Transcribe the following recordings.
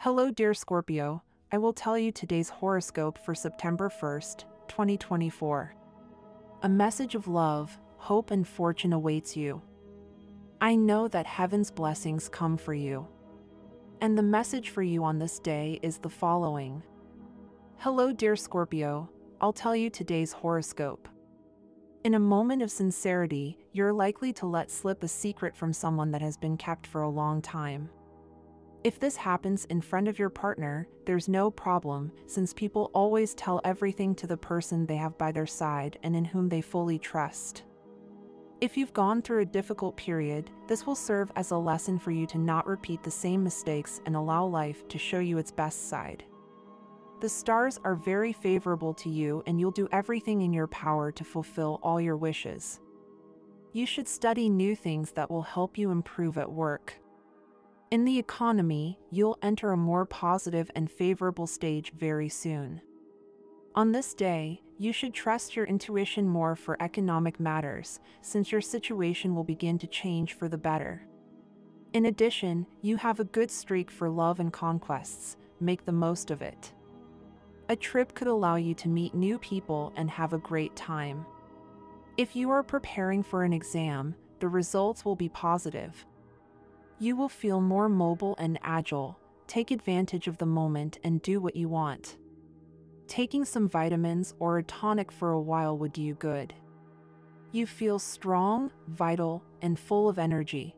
Hello dear Scorpio, I will tell you today's horoscope for September 1st, 2024. A message of love, hope and fortune awaits you. I know that heaven's blessings come for you. And the message for you on this day is the following. Hello dear Scorpio, I'll tell you today's horoscope. In a moment of sincerity, you're likely to let slip a secret from someone that has been kept for a long time. If this happens in front of your partner, there's no problem, since people always tell everything to the person they have by their side and in whom they fully trust. If you've gone through a difficult period, this will serve as a lesson for you to not repeat the same mistakes and allow life to show you its best side. The stars are very favorable to you and you'll do everything in your power to fulfill all your wishes. You should study new things that will help you improve at work. In the economy, you'll enter a more positive and favorable stage very soon. On this day, you should trust your intuition more for economic matters, since your situation will begin to change for the better. In addition, you have a good streak for love and conquests. Make the most of it. A trip could allow you to meet new people and have a great time. If you are preparing for an exam, the results will be positive. You will feel more mobile and agile. Take advantage of the moment and do what you want. Taking some vitamins or a tonic for a while would do you good. You feel strong, vital, and full of energy.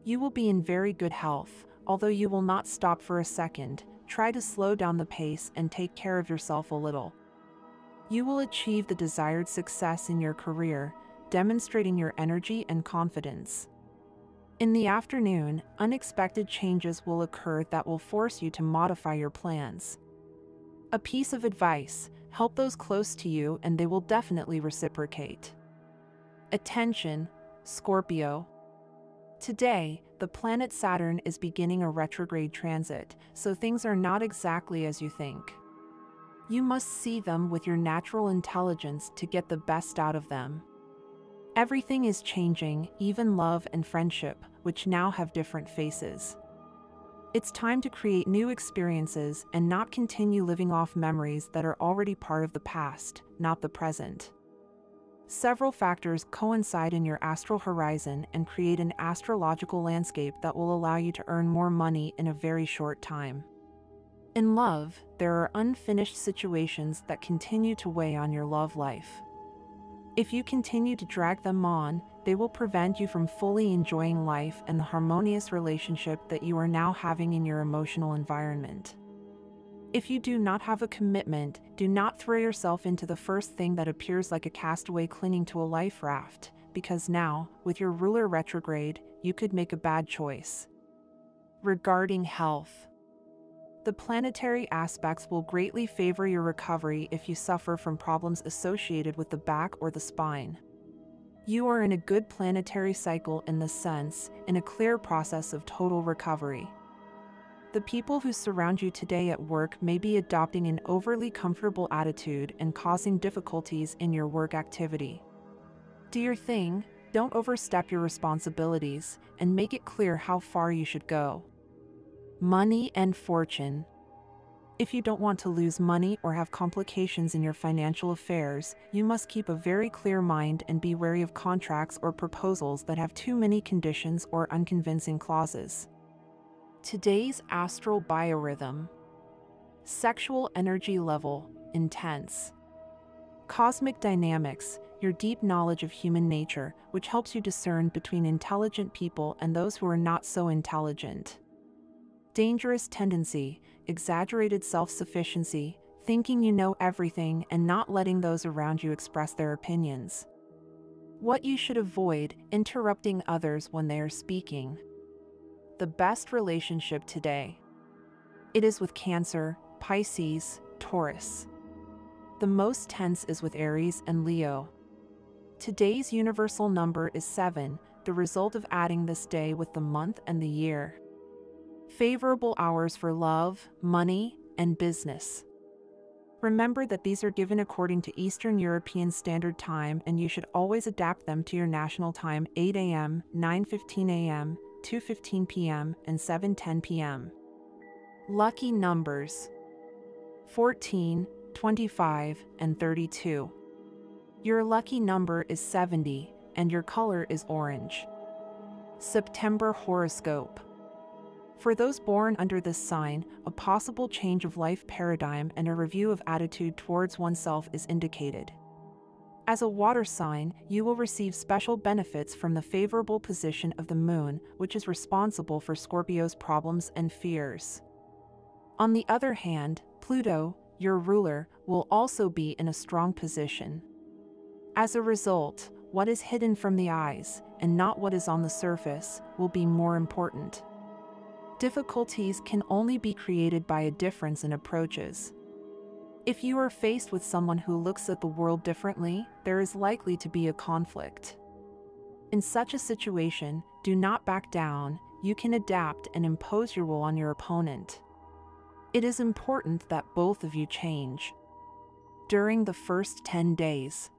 You will be in very good health, although you will not stop for a second. Try to slow down the pace and take care of yourself a little. You will achieve the desired success in your career, demonstrating your energy and confidence. In the afternoon, unexpected changes will occur that will force you to modify your plans. A piece of advice: help those close to you and they will definitely reciprocate. Attention, Scorpio. Today, the planet Saturn is beginning a retrograde transit, so things are not exactly as you think. You must see them with your natural intelligence to get the best out of them. Everything is changing, even love and friendship, which now have different faces. It's time to create new experiences and not continue living off memories that are already part of the past, not the present. Several factors coincide in your astral horizon and create an astrological landscape that will allow you to earn more money in a very short time. In love, there are unfinished situations that continue to weigh on your love life. If you continue to drag them on, they will prevent you from fully enjoying life and the harmonious relationship that you are now having in your emotional environment. If you do not have a commitment, do not throw yourself into the first thing that appears like a castaway clinging to a life raft, because now, with your ruler retrograde, you could make a bad choice. Regarding health, the planetary aspects will greatly favor your recovery if you suffer from problems associated with the back or the spine. You are in a good planetary cycle in this sense, in a clear process of total recovery. The people who surround you today at work may be adopting an overly comfortable attitude and causing difficulties in your work activity. Do your thing, don't overstep your responsibilities, and make it clear how far you should go. Money and fortune. If you don't want to lose money or have complications in your financial affairs, you must keep a very clear mind and be wary of contracts or proposals that have too many conditions or unconvincing clauses. Today's astral biorhythm. Sexual energy level, intense. Cosmic dynamics, your deep knowledge of human nature, which helps you discern between intelligent people and those who are not so intelligent. Dangerous tendency, exaggerated self-sufficiency, thinking you know everything and not letting those around you express their opinions. What you should avoid: interrupting others when they are speaking. The best relationship today. It is with Cancer, Pisces, Taurus. The most tense is with Aries and Leo. Today's universal number is 7, the result of adding this day with the month and the year. Favorable hours for love, money, and business. Remember that these are given according to Eastern European Standard Time and you should always adapt them to your national time: 8 a.m., 9:15 a.m., 2:15 p.m., and 7:10 p.m. Lucky numbers: 14, 25, and 32. Your lucky number is 70, and your color is orange. September horoscope. For those born under this sign, a possible change of life paradigm and a review of attitude towards oneself is indicated. As a water sign, you will receive special benefits from the favorable position of the moon, which is responsible for Scorpio's problems and fears. On the other hand, Pluto, your ruler, will also be in a strong position. As a result, what is hidden from the eyes, and not what is on the surface, will be more important. Difficulties can only be created by a difference in approaches. If you are faced with someone who looks at the world differently, there is likely to be a conflict. In such a situation, do not back down. You can adapt and impose your will on your opponent. It is important that both of you change. During the first 10 days,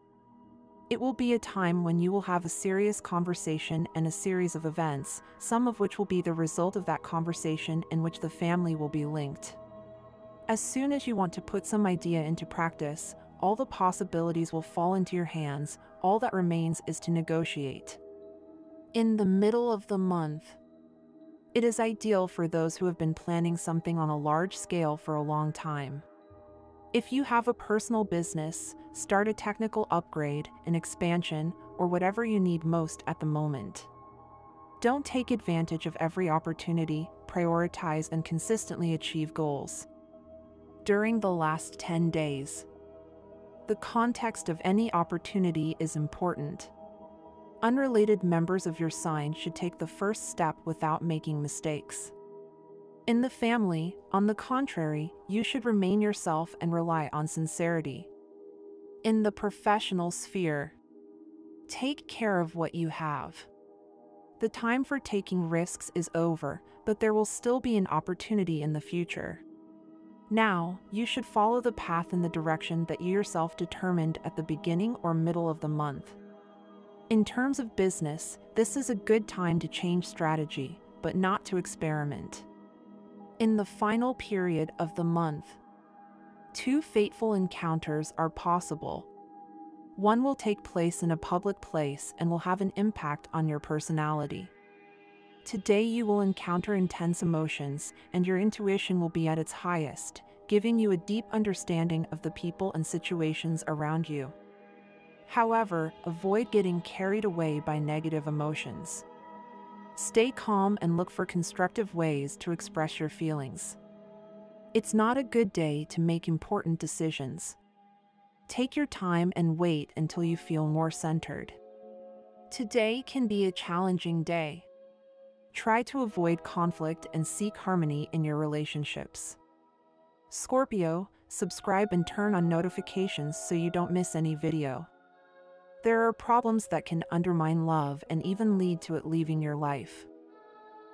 it will be a time when you will have a serious conversation and a series of events, some of which will be the result of that conversation in which the family will be linked. As soon as you want to put some idea into practice, all the possibilities will fall into your hands. All that remains is to negotiate. In the middle of the month, it is ideal for those who have been planning something on a large scale for a long time. If you have a personal business, start a technical upgrade, an expansion, or whatever you need most at the moment. Don't take advantage of every opportunity, prioritize and consistently achieve goals. During the last 10 days, the context of any opportunity is important. Unrelated members of your sign should take the first step without making mistakes. In the family, on the contrary, you should remain yourself and rely on sincerity. In the professional sphere, take care of what you have. The time for taking risks is over, but there will still be an opportunity in the future. Now, you should follow the path in the direction that you yourself determined at the beginning or middle of the month. In terms of business, this is a good time to change strategy, but not to experiment. In the final period of the month, 2 fateful encounters are possible. One will take place in a public place and will have an impact on your personality. Today you will encounter intense emotions, and your intuition will be at its highest, giving you a deep understanding of the people and situations around you. However, avoid getting carried away by negative emotions. Stay calm and look for constructive ways to express your feelings. It's not a good day to make important decisions. Take your time and wait until you feel more centered. Today can be a challenging day. Try to avoid conflict and seek harmony in your relationships. Scorpio, subscribe and turn on notifications so you don't miss any video. There are problems that can undermine love and even lead to it leaving your life.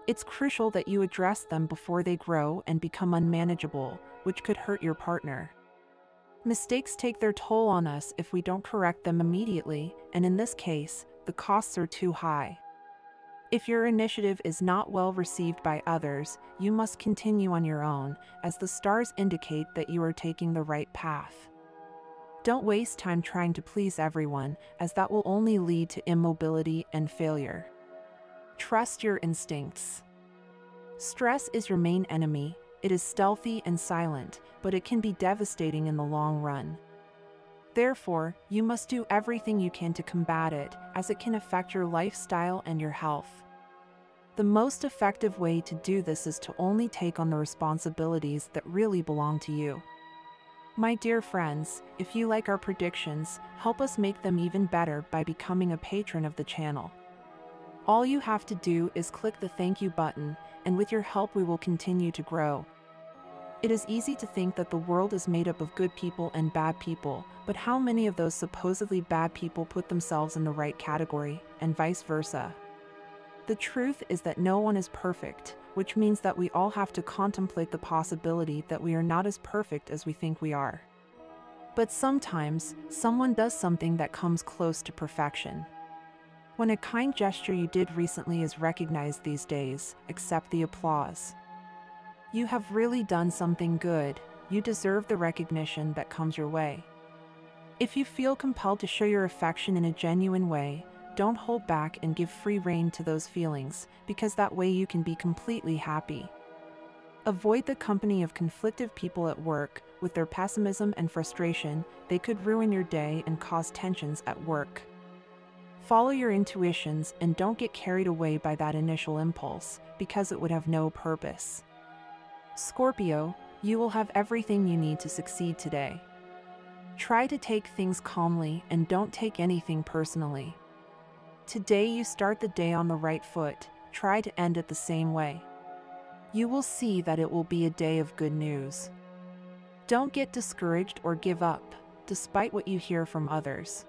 It's crucial that you address them before they grow and become unmanageable, which could hurt your partner. Mistakes take their toll on us if we don't correct them immediately, and in this case, the costs are too high. If your initiative is not well received by others, you must continue on your own, as the stars indicate that you are taking the right path. Don't waste time trying to please everyone, as that will only lead to immobility and failure. Trust your instincts. Stress is your main enemy. It is stealthy and silent, but it can be devastating in the long run. Therefore, you must do everything you can to combat it, as it can affect your lifestyle and your health. The most effective way to do this is to only take on the responsibilities that really belong to you. My dear friends, if you like our predictions, help us make them even better by becoming a patron of the channel. All you have to do is click the thank you button, and with your help we will continue to grow. It is easy to think that the world is made up of good people and bad people, but how many of those supposedly bad people put themselves in the right category, and vice versa? The truth is that no one is perfect, which means that we all have to contemplate the possibility that we are not as perfect as we think we are. But sometimes, someone does something that comes close to perfection. When a kind gesture you did recently is recognized these days, accept the applause. You have really done something good. You deserve the recognition that comes your way. If you feel compelled to show your affection in a genuine way, don't hold back and give free rein to those feelings, because that way you can be completely happy. Avoid the company of conflictive people at work. With their pessimism and frustration, they could ruin your day and cause tensions at work. Follow your intuitions and don't get carried away by that initial impulse, because it would have no purpose. Scorpio, you will have everything you need to succeed today. Try to take things calmly and don't take anything personally. Today you start the day on the right foot, try to end it the same way. You will see that it will be a day of good news. Don't get discouraged or give up, despite what you hear from others.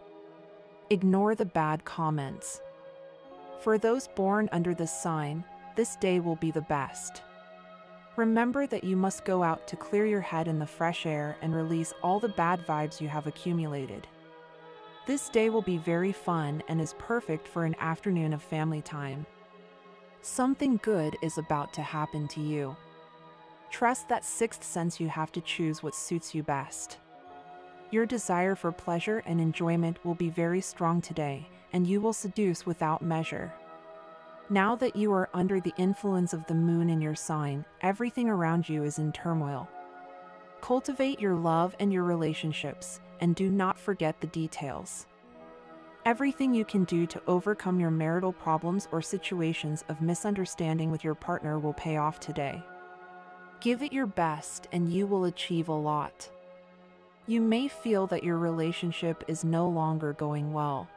Ignore the bad comments. For those born under this sign, this day will be the best. Remember that you must go out to clear your head in the fresh air and release all the bad vibes you have accumulated. This day will be very fun and is perfect for an afternoon of family time. Something good is about to happen to you. Trust that sixth sense you have to choose what suits you best. Your desire for pleasure and enjoyment will be very strong today, and you will seduce without measure. Now that you are under the influence of the moon in your sign, everything around you is in turmoil. Cultivate your love and your relationships, and do not forget the details. Everything you can do to overcome your marital problems or situations of misunderstanding with your partner will pay off today. Give it your best and you will achieve a lot. You may feel that your relationship is no longer going well.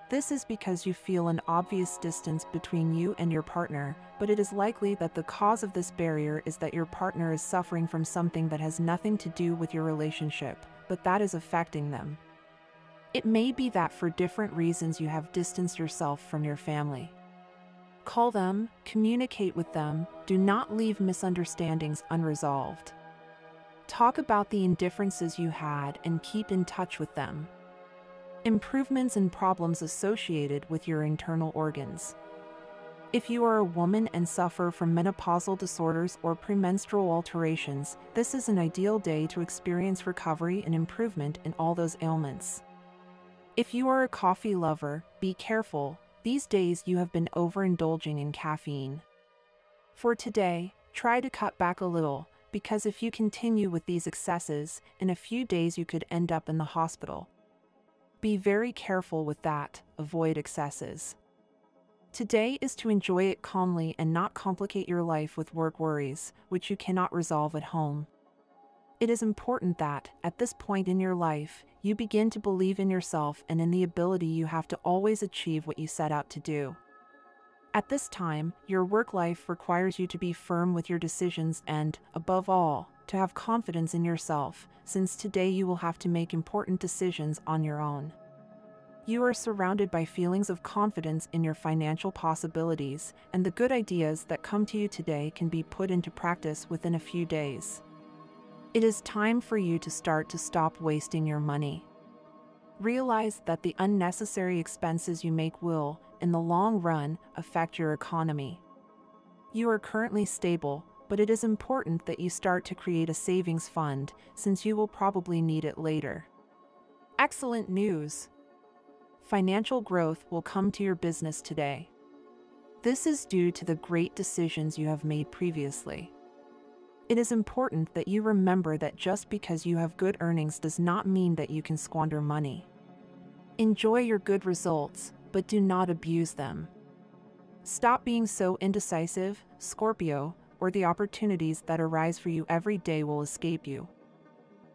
This is because you feel an obvious distance between you and your partner, but it is likely that the cause of this barrier is that your partner is suffering from something that has nothing to do with your relationship, but that is affecting them. It may be that for different reasons you have distanced yourself from your family. Call them, communicate with them, do not leave misunderstandings unresolved. Talk about the indifferences you had and keep in touch with them. Improvements and problems associated with your internal organs. If you are a woman and suffer from menopausal disorders or premenstrual alterations, this is an ideal day to experience recovery and improvement in all those ailments. If you are a coffee lover, be careful. These days you have been overindulging in caffeine. For today, try to cut back a little, because if you continue with these excesses, in a few days you could end up in the hospital. Be very careful with that, avoid excesses. Today is to enjoy it calmly and not complicate your life with work worries, which you cannot resolve at home. It is important that, at this point in your life, you begin to believe in yourself and in the ability you have to always achieve what you set out to do. At this time, your work life requires you to be firm with your decisions and, above all, to have confidence in yourself, since today you will have to make important decisions on your own. You are surrounded by feelings of confidence in your financial possibilities, and the good ideas that come to you today can be put into practice within a few days. It is time for you to stop wasting your money. Realize that the unnecessary expenses you make will, in the long run, affect your economy. You are currently stable, but it is important that you start to create a savings fund, since you will probably need it later. Excellent news! Financial growth will come to your business today. This is due to the great decisions you have made previously. It is important that you remember that just because you have good earnings does not mean that you can squander money. Enjoy your good results, but do not abuse them. Stop being so indecisive, Scorpio, or the opportunities that arise for you every day will escape you.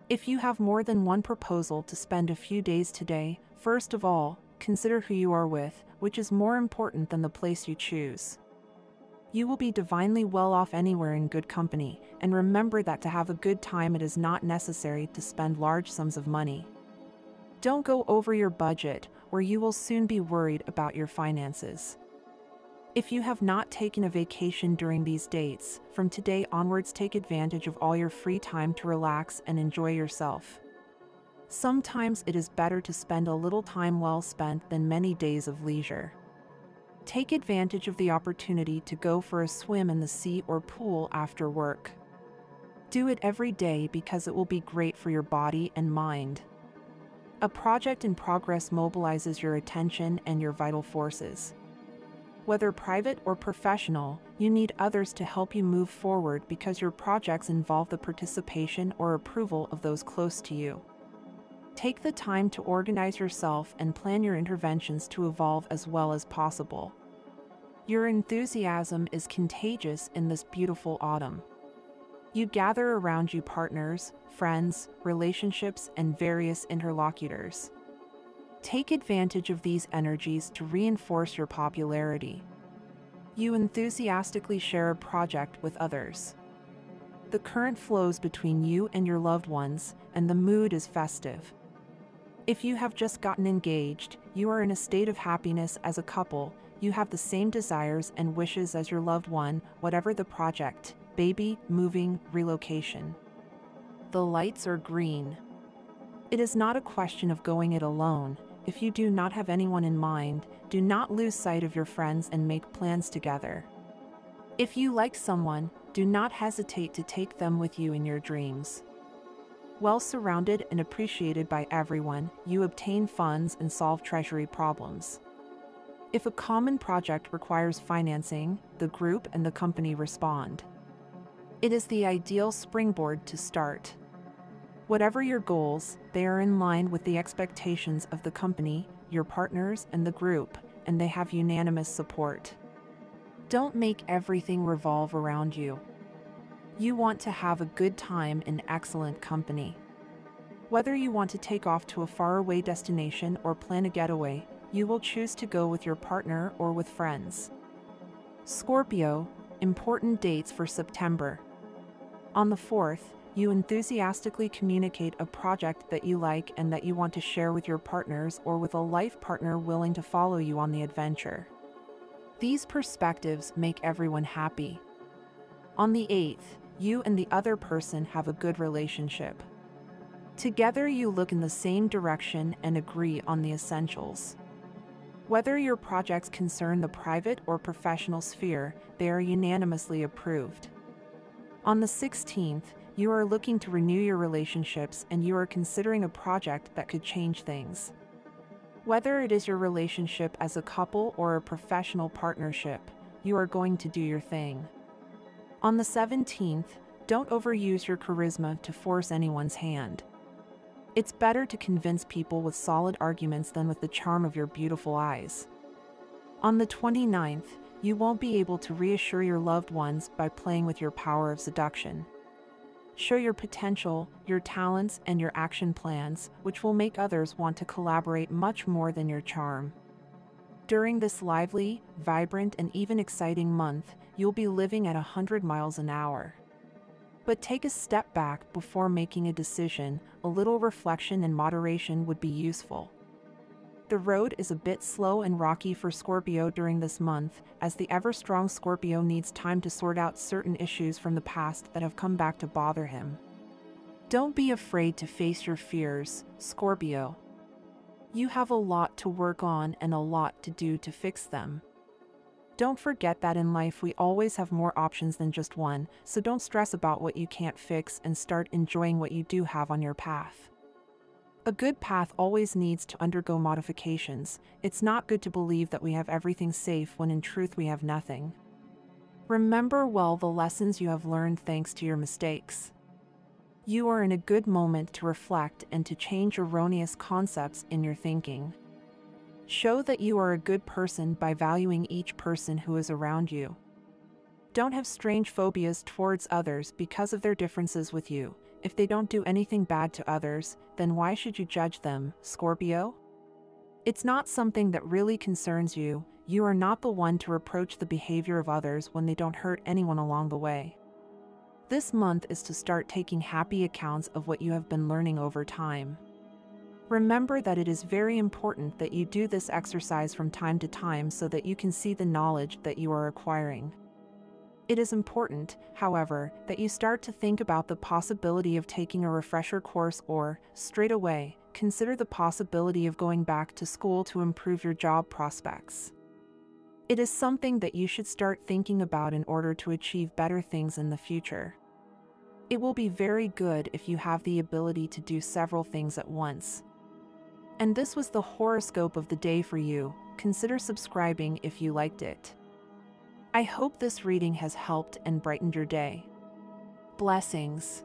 If you have more than one proposal to spend a few days today, first of all, consider who you are with, which is more important than the place you choose. You will be divinely well off anywhere in good company, and remember that to have a good time it is not necessary to spend large sums of money. Don't go over your budget, or you will soon be worried about your finances. If you have not taken a vacation during these dates, from today onwards take advantage of all your free time to relax and enjoy yourself. Sometimes it is better to spend a little time well spent than many days of leisure. Take advantage of the opportunity to go for a swim in the sea or pool after work. Do it every day because it will be great for your body and mind. A project in progress mobilizes your attention and your vital forces. Whether private or professional, you need others to help you move forward because your projects involve the participation or approval of those close to you. Take the time to organize yourself and plan your interventions to evolve as well as possible. Your enthusiasm is contagious in this beautiful autumn. You gather around you partners, friends, relationships, and various interlocutors. Take advantage of these energies to reinforce your popularity. You enthusiastically share a project with others. The current flows between you and your loved ones, and the mood is festive. If you have just gotten engaged, you are in a state of happiness as a couple. You have the same desires and wishes as your loved one, whatever the project, baby, moving, relocation. The lights are green. It is not a question of going it alone. If you do not have anyone in mind, do not lose sight of your friends and make plans together. If you like someone, do not hesitate to take them with you in your dreams. Well surrounded and appreciated by everyone, you obtain funds and solve treasury problems. If a common project requires financing, the group and the company respond. It is the ideal springboard to start. Whatever your goals, they are in line with the expectations of the company, your partners, and the group, and they have unanimous support. Don't make everything revolve around you. You want to have a good time in excellent company. Whether you want to take off to a faraway destination or plan a getaway, you will choose to go with your partner or with friends. Scorpio, important dates for September. On the 4th, you enthusiastically communicate a project that you like and that you want to share with your partners or with a life partner willing to follow you on the adventure. These perspectives make everyone happy. On the 8th, you and the other person have a good relationship. Together you look in the same direction and agree on the essentials. Whether your projects concern the private or professional sphere, they are unanimously approved. On the 16th, you are looking to renew your relationships and you are considering a project that could change things. Whether it is your relationship as a couple or a professional partnership, you are going to do your thing. On the 17th, don't overuse your charisma to force anyone's hand. It's better to convince people with solid arguments than with the charm of your beautiful eyes. On the 29th, you won't be able to reassure your loved ones by playing with your power of seduction. Show your potential, your talents, and your action plans, which will make others want to collaborate much more than your charm. During this lively, vibrant, and even exciting month, you'll be living at 100 miles an hour. But take a step back before making a decision. A little reflection and moderation would be useful. The road is a bit slow and rocky for Scorpio during this month, as the ever-strong Scorpio needs time to sort out certain issues from the past that have come back to bother him. Don't be afraid to face your fears, Scorpio. You have a lot to work on and a lot to do to fix them. Don't forget that in life we always have more options than just one, so don't stress about what you can't fix and start enjoying what you do have on your path. A good path always needs to undergo modifications. It's not good to believe that we have everything safe when in truth we have nothing. Remember well the lessons you have learned thanks to your mistakes. You are in a good moment to reflect and to change erroneous concepts in your thinking. Show that you are a good person by valuing each person who is around you. Don't have strange phobias towards others because of their differences with you. If they don't do anything bad to others, then why should you judge them, Scorpio? It's not something that really concerns you. You are not the one to reproach the behavior of others when they don't hurt anyone along the way. This month is to start taking happy accounts of what you have been learning over time. Remember that it is very important that you do this exercise from time to time so that you can see the knowledge that you are acquiring. It is important, however, that you start to think about the possibility of taking a refresher course or, straight away, consider the possibility of going back to school to improve your job prospects. It is something that you should start thinking about in order to achieve better things in the future. It will be very good if you have the ability to do several things at once. And this was the horoscope of the day for you. Consider subscribing if you liked it. I hope this reading has helped and brightened your day. Blessings.